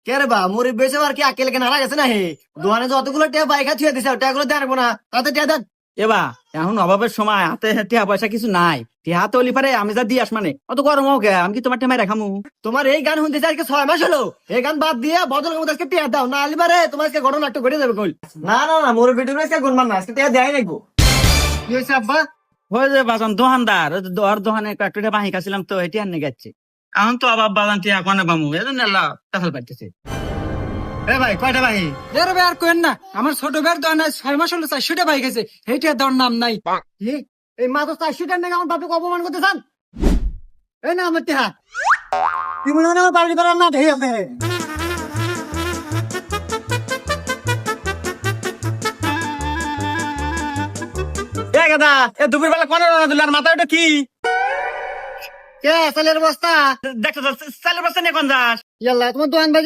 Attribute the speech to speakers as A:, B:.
A: কে রে বা মুড়ি বেসে আর কি আকেল কেন হারা গেছে না হে দোকানে যতগুলো টিয়া বাইকা ছুঁয়ে দিছে টিয়াগুলো দেন না তাতে টিয়া দেন।
B: এবা এখন অভাবের সময় হাতে টিয়া পয়সা কিছু নাই, টিয়া হাতে হলি পারে আমি যা দিয়ে আস মানে অত গরম হোক, আমি কি তোমার টেমাই রাখামু?
A: তোমার এই গান শুনতেছে আজকে 6 মাস হলো, এই গান বাদ দিয়ে বদল করে আজকে টিয়া দাও না আলিবারে তোমার আজকে ঘটনা একটু ঘটে যাবে কই। না না না মোর ভিডিও আজকে গুনমান না আজকে টিয়া দেয় নাকি কি হয়েছে আব্বা?
B: হয়ে যে বাজান দোকানদার ওর দোকানে একটা বাহি কাছিলাম তো এটি আর নিয়ে যাচ্ছে। এখন তো অভাব বাজান টিয়া কোনে বামু এজন্য আল্লাহ কাছাল পাইতেছে।
A: এ ভাই কয়টা ভাই?
C: এর ভাই আর কোয়েন না, আমার ছোট ভাইয়ের দোকানে 6 মাস হলো 400টা বাইক আছে, এইটা দেওয়ার নাম নাই।
A: কি? এই মাত্র 400 টাকা নাকি আমার বাপকে অপমান করতে চান? এই না আমার টিয়া তুই মনে হয় আমার বাড়ি করার না ঢেই আছে।
B: এ গাদা এ দুপুর বেলা কোনে রান্না দিল আর মাথায় ওটা কি?
A: কে চালের বস্তা?
B: দেখো চালের বস্তা নিয়ে কোন যাস?
A: ইয়াল্লা তোমার দোকান ভাই